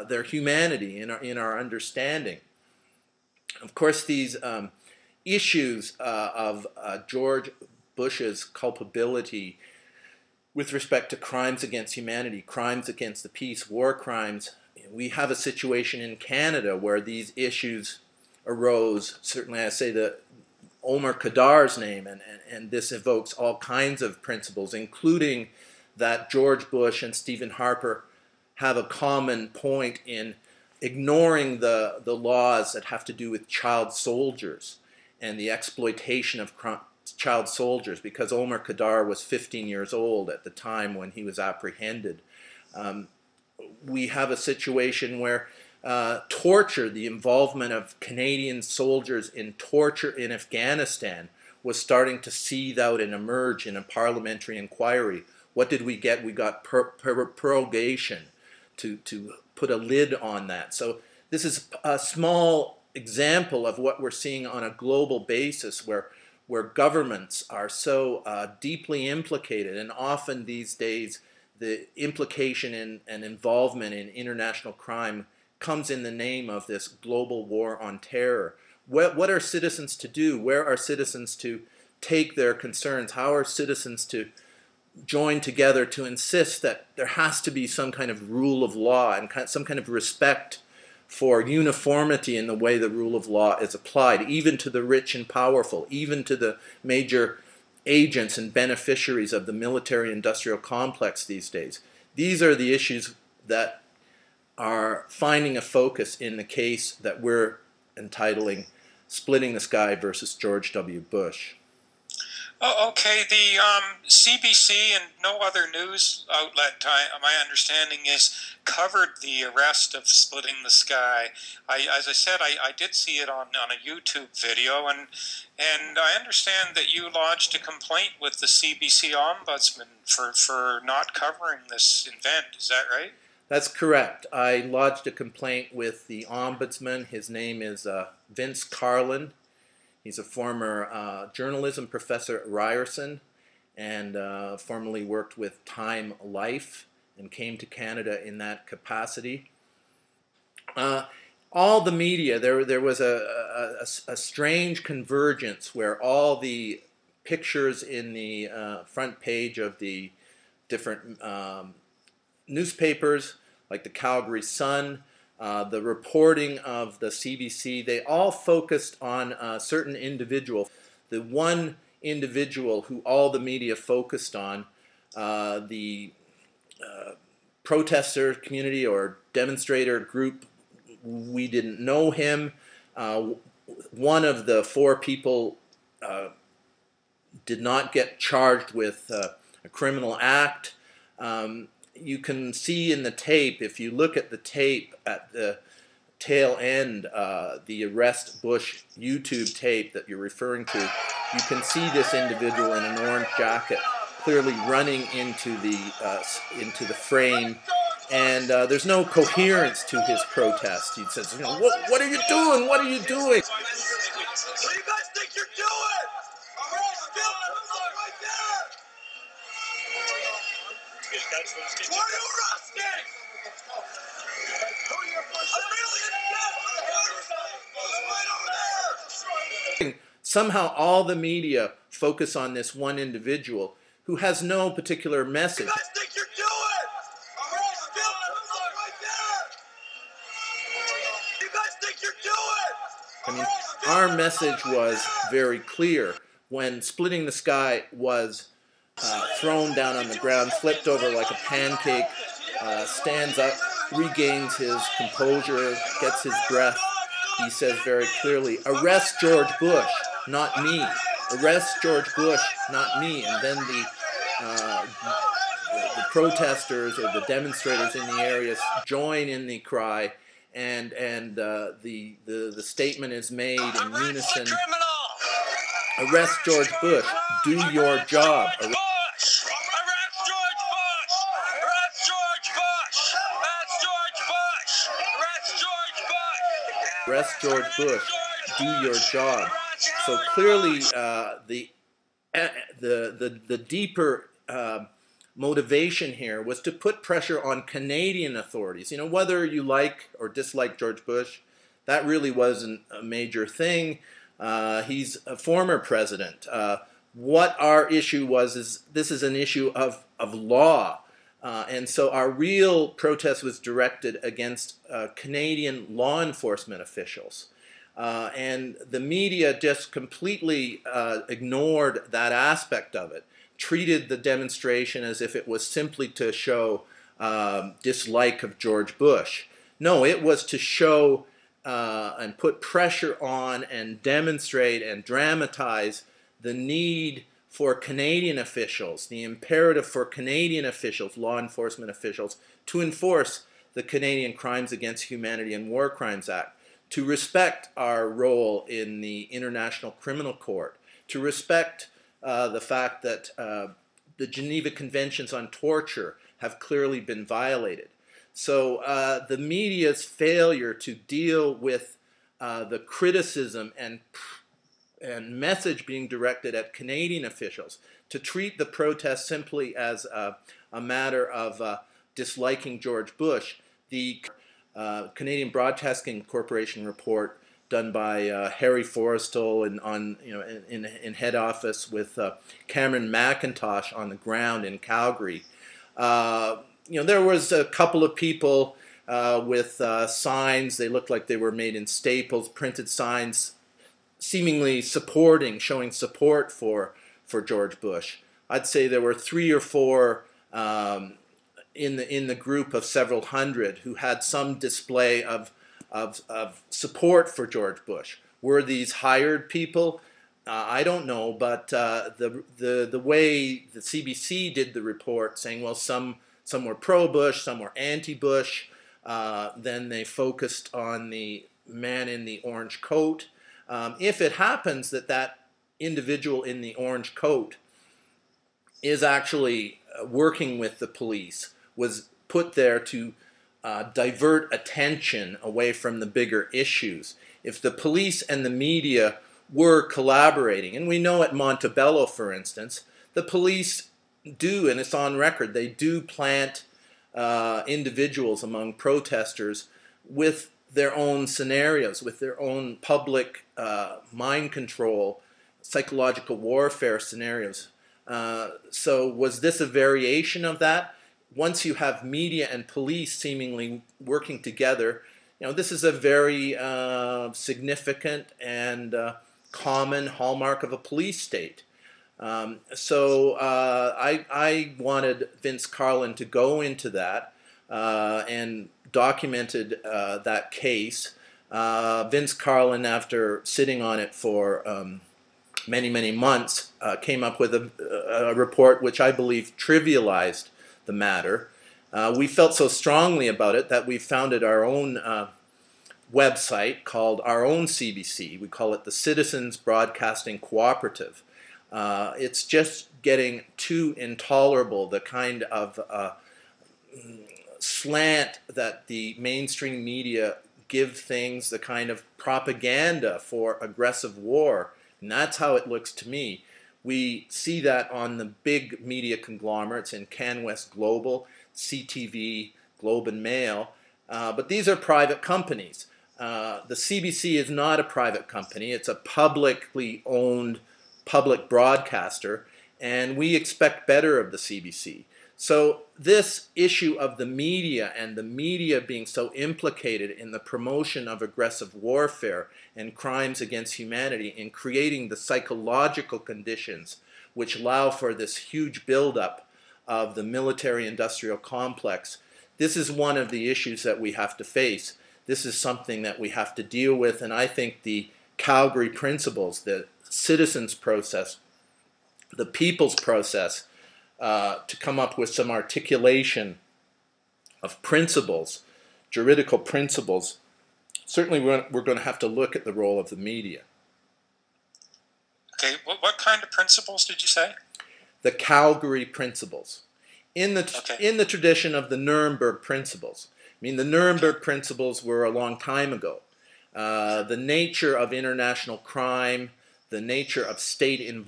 their humanity in our understanding. Of course, these issues of George Bush's culpability with respect to crimes against humanity, crimes against the peace, war crimes, we have a situation in Canada where these issues arose. Certainly, I say that Omar Kadar's name, and this evokes all kinds of principles, including that George Bush and Stephen Harper have a common point in ignoring the laws that have to do with child soldiers and the exploitation of child soldiers, because Omar Kadar was 15 years old at the time when he was apprehended. We have a situation where torture, the involvement of Canadian soldiers in torture in Afghanistan, was starting to seethe out and emerge in a parliamentary inquiry. What did we get? We got prorogation to put a lid on that. So this is a small example of what we're seeing on a global basis, where governments are so deeply implicated, and often these days the implication and involvement in international crime comes in the name of this global war on terror. What are citizens to do? Where are citizens to take their concerns? How are citizens to join together to insist that there has to be some kind of rule of law and some kind of respect for uniformity in the way the rule of law is applied, even to the rich and powerful, even to the major agents and beneficiaries of the military-industrial complex these days? These are the issues that are finding a focus in the case that we're entitling Splitting the Sky versus George W. Bush. Oh, okay. The CBC and no other news outlet, my understanding is, covered the arrest of Splitting the Sky. As I said, I did see it on a YouTube video, and I understand that you lodged a complaint with the CBC Ombudsman for not covering this event. Is that right? That's correct. I lodged a complaint with the Ombudsman. His name is Vince Carlin. He's a former journalism professor at Ryerson, and formerly worked with Time Life and came to Canada in that capacity. All the media, there was a strange convergence where all the pictures in the front page of the different newspapers, like the Calgary Sun, the reporting of the CBC, they all focused on a certain individual. The one individual who all the media focused on, the protester community or demonstrator group, we didn't know him. One of the four people did not get charged with a criminal act. You can see in the tape, if you look at the tape at the tail end, the Arrest Bush YouTube tape that you're referring to, you can see this individual in an orange jacket clearly running into the frame, and there's no coherence to his protest. He says, you know, what are you doing? What are you doing? What do you guys think you're doing? Right there! Why are you arresting? Somehow all the media focus on this one individual who has no particular message. What do you guys think you're doing? Right there! What do you guys think you're doing? I mean, our message was very clear. When Splitting the Sky was thrown down on the ground, flipped over like a pancake, stands up, regains his composure, gets his breath, he says very clearly, "Arrest George Bush, not me. Arrest George Bush, not me." And then the protesters or the demonstrators in the area join in the cry, and the statement is made in unison. Arrest George Bush. Do your job. Arrest George Bush! Arrest George Bush! That's George Bush! Arrest George Bush! Arrest George Bush. Do your job. So clearly, the deeper motivation here was to put pressure on Canadian authorities. You know, whether you like or dislike George Bush, that really wasn't a major thing. He's a former president. What our issue was is this is an issue of law. And so our real protest was directed against Canadian law enforcement officials. And the media just completely ignored that aspect of it, treated the demonstration as if it was simply to show dislike of George Bush. No, it was to show and put pressure on and demonstrate and dramatize the need for Canadian officials, the imperative for Canadian officials, law enforcement officials, to enforce the Canadian Crimes Against Humanity and War Crimes Act, to respect our role in the International Criminal Court, to respect the fact that the Geneva Conventions on Torture have clearly been violated. So the media's failure to deal with the criticism and message being directed at Canadian officials, to treat the protest simply as a matter of disliking George Bush. The Canadian Broadcasting Corporation report done by Harry Forrestal in head office with Cameron McIntosh on the ground in Calgary. There was a couple of people with signs. They looked like they were made in Staples, printed signs, seemingly showing support for George Bush. I'd say there were 3 or 4 in the group of several hundred who had some display of support for George Bush. Were these hired people? I don't know, but the way the CBC did the report, saying, well, some were pro-Bush, some were anti-Bush. Then they focused on the man in the orange coat. If it happens that that individual in the orange coat is actually working with the police, was put there to divert attention away from the bigger issues. If the police and the media were collaborating, and we know at Montebello, for instance, the police do, and it's on record, they do plant individuals among protesters with their own scenarios, with their own public mind control, psychological warfare scenarios. So was this a variation of that? Once you have media and police seemingly working together, this is a very significant and common hallmark of a police state. So I wanted Vince Carlin to go into that and documented that case. Vince Carlin, after sitting on it for many months, came up with a report which I believe trivialized the matter. We felt so strongly about it that we founded our own website called our own CBC. We call it the Citizens Broadcasting Cooperative. It's just getting too intolerable, the kind of slant that the mainstream media give things, the kind of propaganda for aggressive war. And that's how it looks to me. We see that on the big media conglomerates in CanWest Global, CTV, Globe and Mail. But these are private companies. The CBC is not a private company. It's a publicly owned public broadcaster, and we expect better of the CBC. So this issue of the media and the media being so implicated in the promotion of aggressive warfare and crimes against humanity, in creating the psychological conditions which allow for this huge buildup of the military-industrial complex, this is one of the issues that we have to face. This is something that we have to deal with, and I think the Calgary principles, the citizens' process, the people's process, to come up with some articulation of principles, juridical principles. Certainly we're going to have to look at the role of the media. Okay, what kind of principles did you say? The Calgary principles. In the tradition of the Nuremberg principles. I mean, the Nuremberg principles were a long time ago. The nature of international crime, the nature of state involvement,